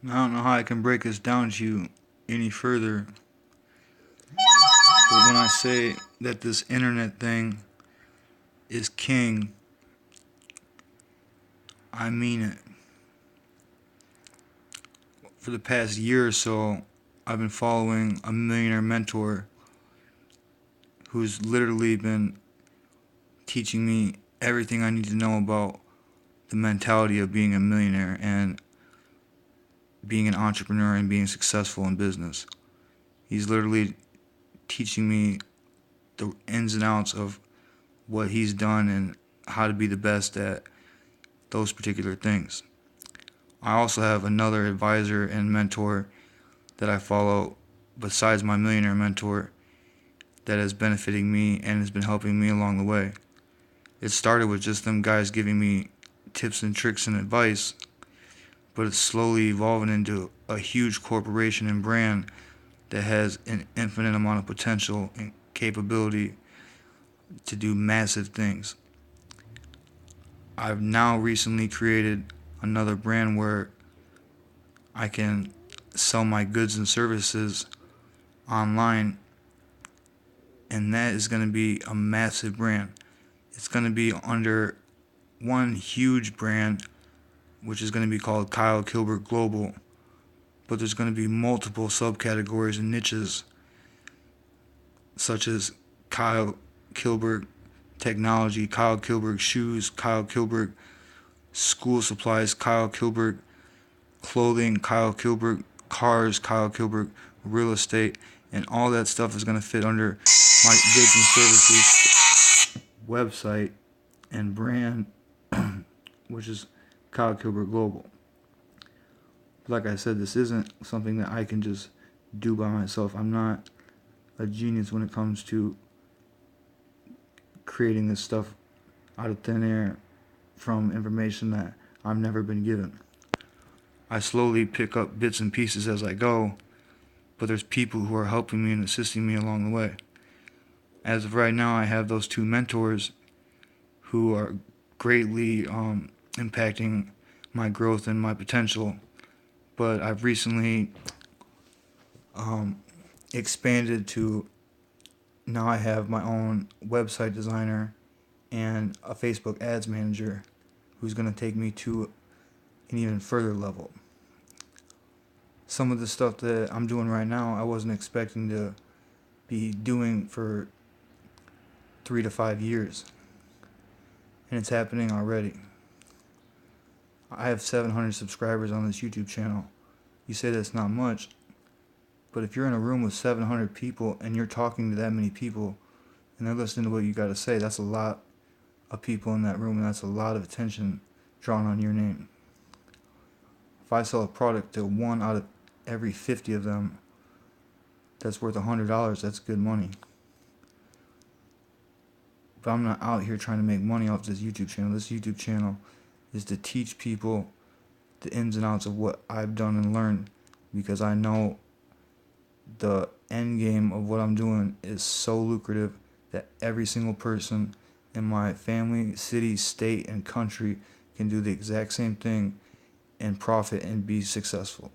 I don't know how I can break this down to you any further, but when I say that this internet thing is king, I mean it. For the past year or so, I've been following a millionaire mentor who's literally been teaching me everything I need to know about the mentality of being a millionaire and being an entrepreneur and being successful in business. He's literally teaching me the ins and outs of what he's done and how to be the best at those particular things. I also have another advisor and mentor that I follow besides my millionaire mentor that is benefiting me and has been helping me along the way. It started with just them guys giving me tips and tricks and advice, but it's slowly evolving into a huge corporation and brand that has an infinite amount of potential and capability to do massive things. I've now recently created another brand where I can sell my goods and services online, and that is going to be a massive brand. It's going to be under one huge brand, which is going to be called Kyle Kilbert Global, but there's going to be multiple subcategories and niches, such as Kyle Kilbert Technology, Kyle Kilbert Shoes, Kyle Kilbert School Supplies, Kyle Kilbert Clothing, Kyle Kilbert Cars, Kyle Kilbert Real Estate, and all that stuff is going to fit under my goods and services website and brand, which is Kyle Kilbert Global. Like I said, this isn't something that I can just do by myself. I'm not a genius when it comes to creating this stuff out of thin air from information that I've never been given. I slowly pick up bits and pieces as I go, but there's people who are helping me and assisting me along the way. As of right now, I have those two mentors who are greatly impacting my growth and my potential, but I've recently expanded to now I have my own website designer and a Facebook ads manager who's going to take me to an even further level. Some of the stuff that I'm doing right now, I wasn't expecting to be doing for 3 to 5 years, and it's happening already. I have 700 subscribers on this YouTube channel. You say that's not much, but if you're in a room with 700 people and you're talking to that many people and they're listening to what you got to say, that's a lot of people in that room, and that's a lot of attention drawn on your name. If I sell a product to 1 out of every 50 of them that's worth $100, that's good money. But I'm not out here trying to make money off this YouTube channel. This YouTube channel is to teach people the ins and outs of what I've done and learned, because I know the end game of what I'm doing is so lucrative that every single person in my family, city, state, and country can do the exact same thing and profit and be successful.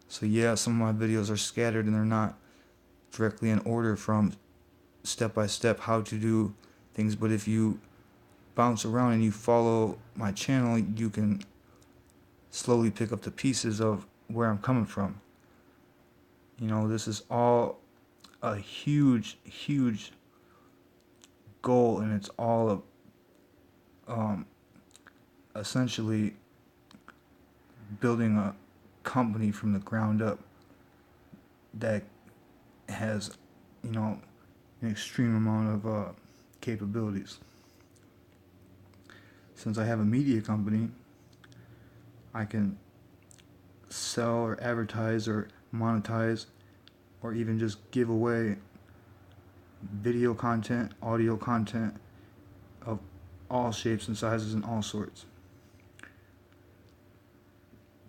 So yeah, some of my videos are scattered and they're not directly in order from step by step how to do things, but if you bounce around and you follow my channel, you can slowly pick up the pieces of where I'm coming from. You know, this is all a huge, huge goal, and it's all essentially building a company from the ground up that has, you know, an extreme amount of capabilities. Since I have a media company, I can sell or advertise or monetize or even just give away video content, audio content of all shapes and sizes and all sorts.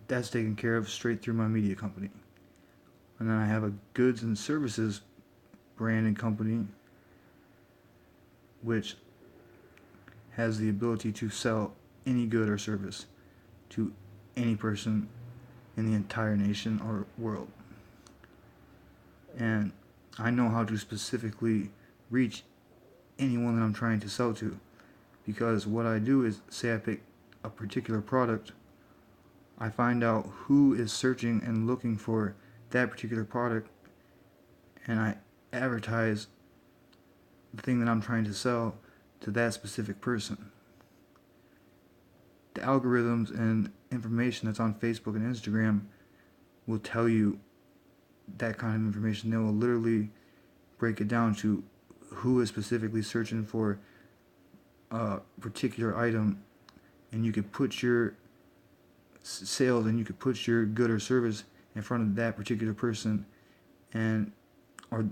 That's taken care of straight through my media company. And then I have a goods and services brand and company which has the ability to sell any good or service to any person in the entire nation or world. And I know how to specifically reach anyone that I'm trying to sell to, because what I do is, say I pick a particular product, I find out who is searching and looking for that particular product, and I advertise the thing that I'm trying to sell to that specific person. The algorithms and information that's on Facebook and Instagram will tell you that kind of information. They will literally break it down to who is specifically searching for a particular item, and you could put your sales and you could put your good or service in front of that particular person, and or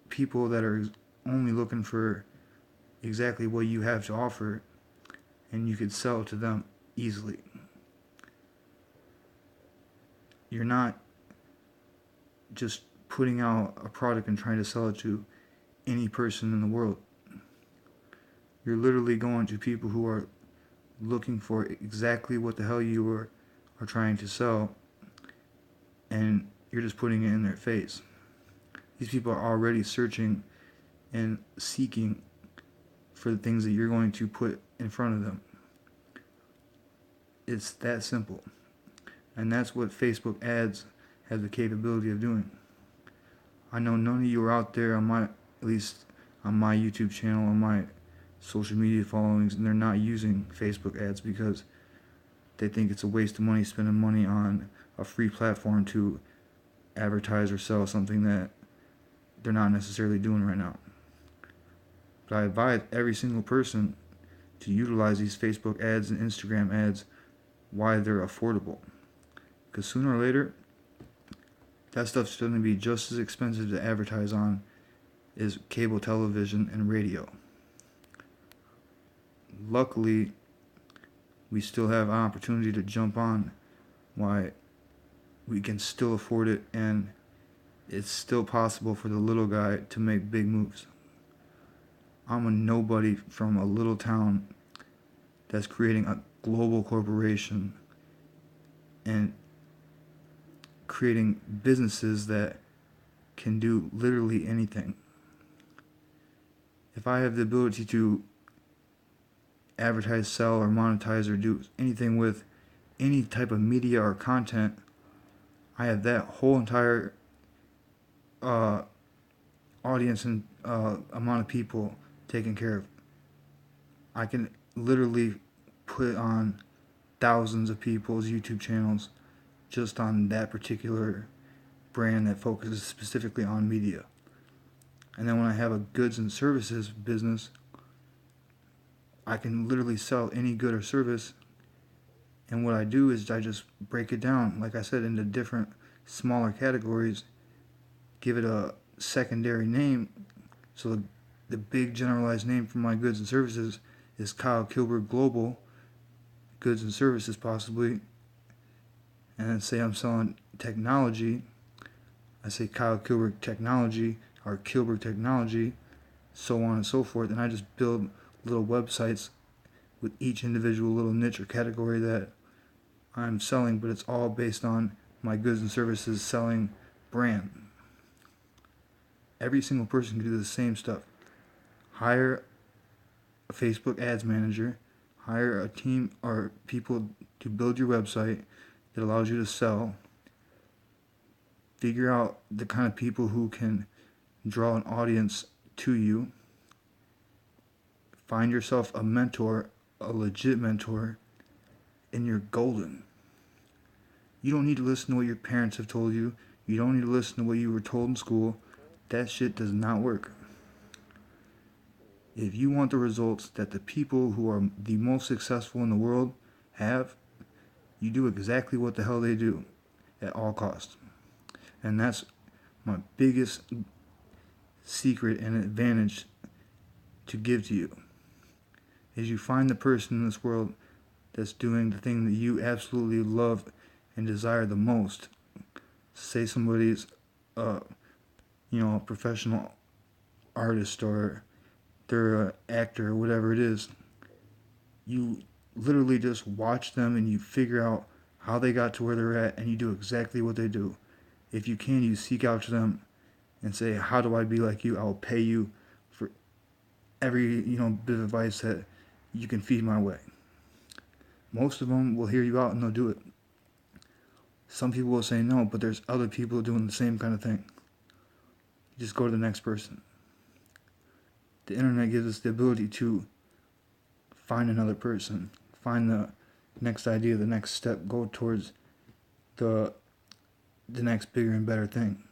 people that are only looking for exactly what you have to offer, and you could sell to them easily. You're not just putting out a product and trying to sell it to any person in the world. You're literally going to people who are looking for exactly what the hell you are trying to sell, and you're just putting it in their face. These people are already searching and seeking for the things that you're going to put in front of them. It's that simple. And that's what Facebook ads have the capability of doing. I know none of you are out there on at least on my YouTube channel, on my social media followings, and they're not using Facebook ads because they think it's a waste of money spending money on a free platform to advertise or sell something that they're not necessarily doing right now. But I advise every single person to utilize these Facebook ads and Instagram ads while they're affordable. Because sooner or later, that stuff's going to be just as expensive to advertise on as cable television and radio. Luckily, we still have an opportunity to jump on why we can still afford it, and it's still possible for the little guy to make big moves. I'm a nobody from a little town that's creating a global corporation and creating businesses that can do literally anything. If I have the ability to advertise, sell, or monetize, or do anything with any type of media or content, I have that whole entire audience and amount of people taken care of. I can literally put on thousands of people's YouTube channels just on that particular brand that focuses specifically on media. And then when I have a goods and services business, I can literally sell any good or service. And what I do is I just break it down, like I said, into different smaller categories, give it a secondary name. So the big generalized name for my goods and services is Kyle Kilberg Global Goods and Services, possibly. And then say I'm selling technology, I say Kyle Kilberg Technology or Kilberg Technology, so on and so forth. And I just build little websites with each individual little niche or category that I'm selling, but it's all based on my goods and services selling brand. Every single person can do the same stuff. Hire a Facebook ads manager, hire a team or people to build your website that allows you to sell. Figure out the kind of people who can draw an audience to you. Find yourself a mentor, a legit mentor, and you're golden. You don't need to listen to what your parents have told you. You don't need to listen to what you were told in school. That shit does not work. If you want the results that the people who are the most successful in the world have, you do exactly what the hell they do at all costs. And that's my biggest secret and advantage to give to you, is you find the person in this world that's doing the thing that you absolutely love and desire the most. Say somebody's a professional artist, or they're an actor, or whatever it is. You literally just watch them and you figure out how they got to where they're at, and you do exactly what they do. If you can, you seek out to them and say, how do I be like you? I will pay you for every bit of advice that you can feed my way. Most of them will hear you out and they'll do it. Some people will say no, but there's other people doing the same kind of thing. You just go to the next person. The internet gives us the ability to find another person, find the next idea, the next step, go towards the next bigger and better thing.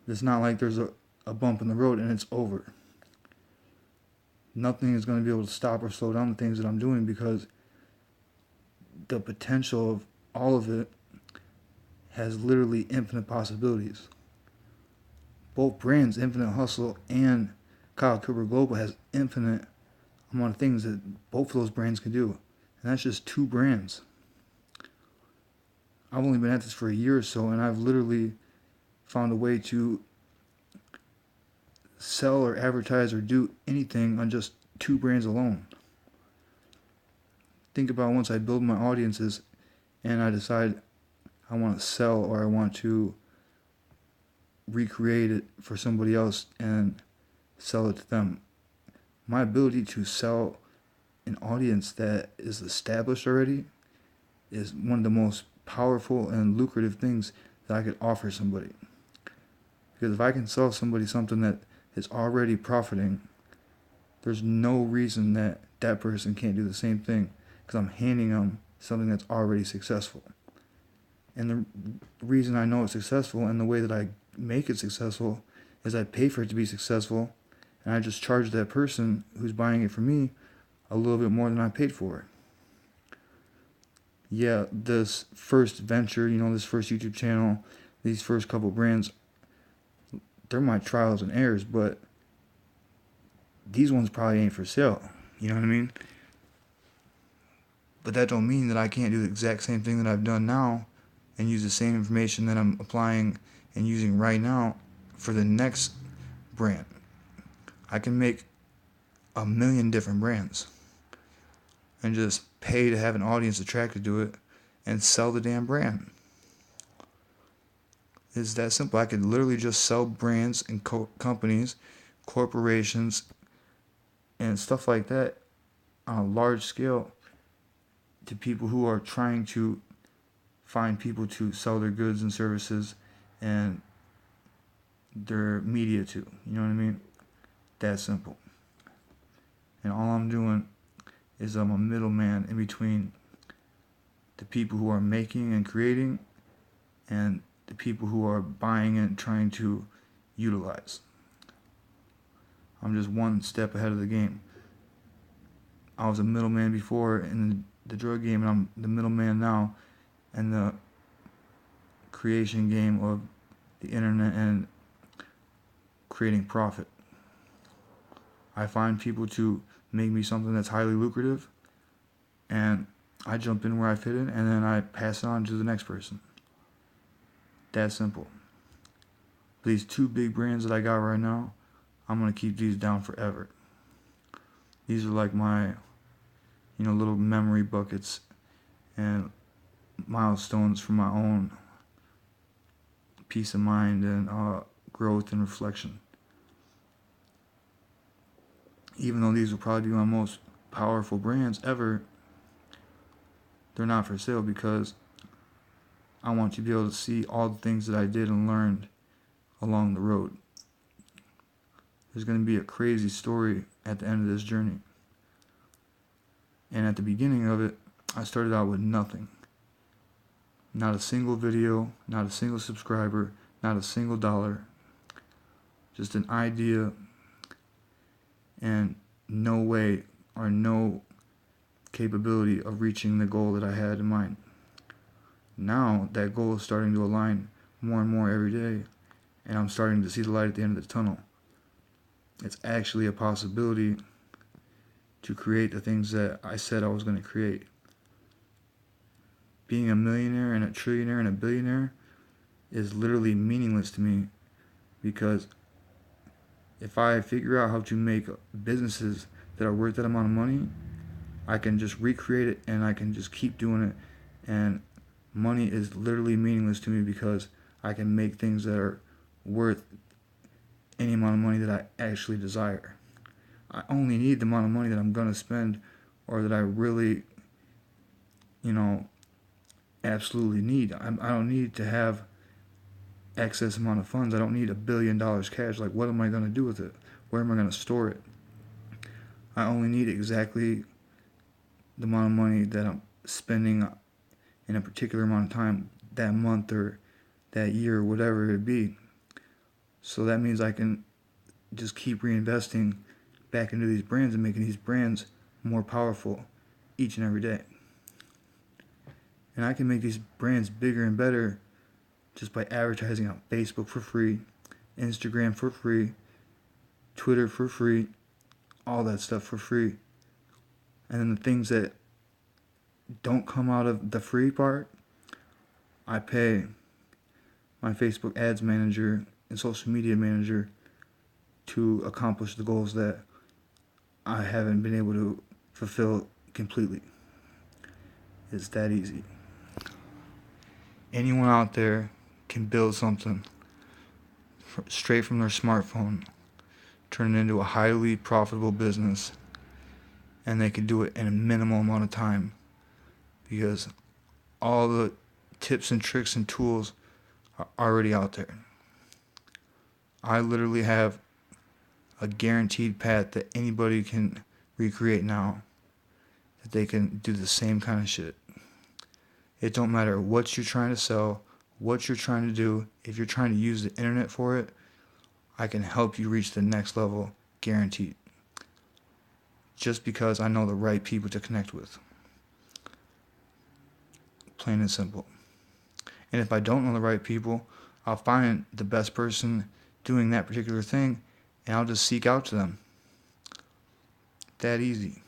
It's not like there's a bump in the road and it's over. Nothing is going to be able to stop or slow down the things that I'm doing, because the potential of all of it has literally infinite possibilities. Both brands, Infinite Hustle and Kyle Cooper Global, has infinite amount of things that both of those brands can do. And that's just 2 brands. I've only been at this for a year or so, and I've literally found a way to sell or advertise or do anything on just 2 brands alone. Think about once I build my audiences and I decide I want to sell or I want to recreate it for somebody else and sell it to them. My ability to sell an audience that is established already is one of the most powerful and lucrative things that I could offer somebody. Because if I can sell somebody something that is already profiting, there's no reason that that person can't do the same thing, because I'm handing them something that's already successful. And the reason I know it's successful and the way that I make it successful is I pay for it to be successful, and I just charge that person who's buying it from me a little bit more than I paid for it. Yeah, this first venture, this first YouTube channel, these first couple brands, they're my trials and errors, but these ones probably ain't for sale. You know what I mean? But that don't mean that I can't do the exact same thing that I've done now and use the same information that I'm applying and using right now for the next brand. I can make 1,000,000 different brands and just pay to have an audience attracted to it and sell the damn brand. It's that simple. I could literally just sell brands and companies, corporations, and stuff like that on a large scale to people who are trying to find people to sell their goods and services and their media to. You know what I mean? That simple. And all I'm doing is I'm a middleman in between the people who are making and creating and the people who are buying and trying to utilize. I'm just one step ahead of the game. I was a middleman before in the drug game, and I'm the middleman now in the creation game of the internet and creating profit. I find people to make me something that's highly lucrative, and I jump in where I fit in, and then I pass it on to the next person. That simple. These 2 big brands that I got right now, I'm going to keep these down forever. These are like my, little memory buckets and milestones for my own peace of mind and growth and reflection. Even though these will probably be my most powerful brands ever, they're not for sale because I want you to be able to see all the things that I did and learned along the road. There's going to be a crazy story at the end of this journey. And at the beginning of it, I started out with nothing. Not a single video, not a single subscriber, not a single dollar. Just an idea and no way or no capability of reaching the goal that I had in mind. Now that goal is starting to align more and more every day, and I'm starting to see the light at the end of the tunnel. It's actually a possibility to create the things that I said I was going to create. Being a millionaire and a trillionaire and a billionaire is literally meaningless to me, because if I figure out how to make businesses that are worth that amount of money, I can just recreate it and I can just keep doing it And money is literally meaningless to me because I can make things that are worth any amount of money that I actually desire. I only need the amount of money that I'm going to spend or that I really, you know, absolutely need. I don't need to have excess amount of funds. I don't need $1 billion cash. Like, what am I going to do with it? Where am I going to store it? I only need exactly the amount of money that I'm spending in a particular amount of time that month or that year or whatever it be. So that means I can just keep reinvesting back into these brands and making these brands more powerful each and every day. And I can make these brands bigger and better just by advertising on Facebook for free, Instagram for free, Twitter for free, all that stuff for free. And then the things that don't come out of the free part, I pay my Facebook ads manager and social media manager to accomplish the goals that I haven't been able to fulfill completely. It's that easy. Anyone out there can build something straight from their smartphone, turn it into a highly profitable business, and they can do it in a minimal amount of time because all the tips and tricks and tools are already out there. I literally have a guaranteed path that anybody can recreate now, that they can do the same kind of shit. It don't matter what you're trying to sell, what you're trying to do. If you're trying to use the internet for it, I can help you reach the next level, guaranteed. Just because I know the right people to connect with. Plain and simple. And if I don't know the right people, I'll find the best person doing that particular thing, and I'll just seek out to them. That easy.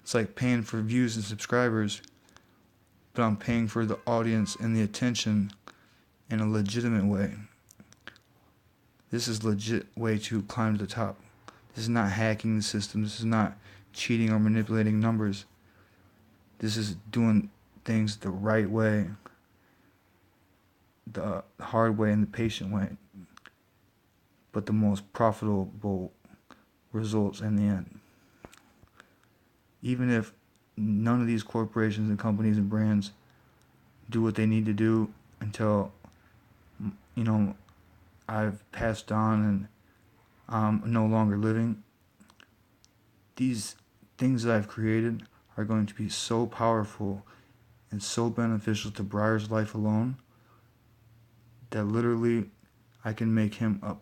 It's like paying for views and subscribers, but I'm paying for the audience and the attention in a legitimate way. This is legit way to climb to the top. This is not hacking the system. This is not cheating or manipulating numbers. This is doing things the right way, the hard way and the patient way, but the most profitable results in the end. Even if none of these corporations and companies and brands do what they need to do until, I've passed on and I'm no longer living, these things that I've created are going to be so powerful and so beneficial to Briar's life alone that literally I can make him a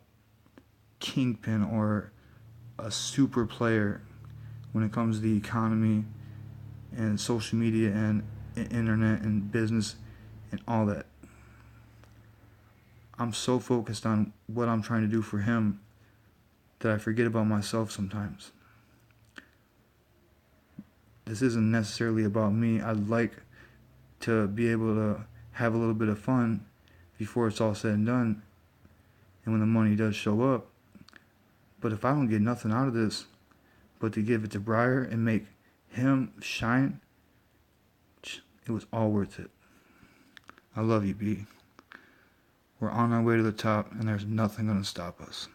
kingpin or a super player when it comes to the economy and social media and internet and business and all that. I'm so focused on what I'm trying to do for him that I forget about myself sometimes. This isn't necessarily about me. I'd like to be able to have a little bit of fun before it's all said and done and when the money does show up. But if I don't get nothing out of this but to give it to Briar and make him shine, it was all worth it. I love you, B. We're on our way to the top, and there's nothing going to stop us.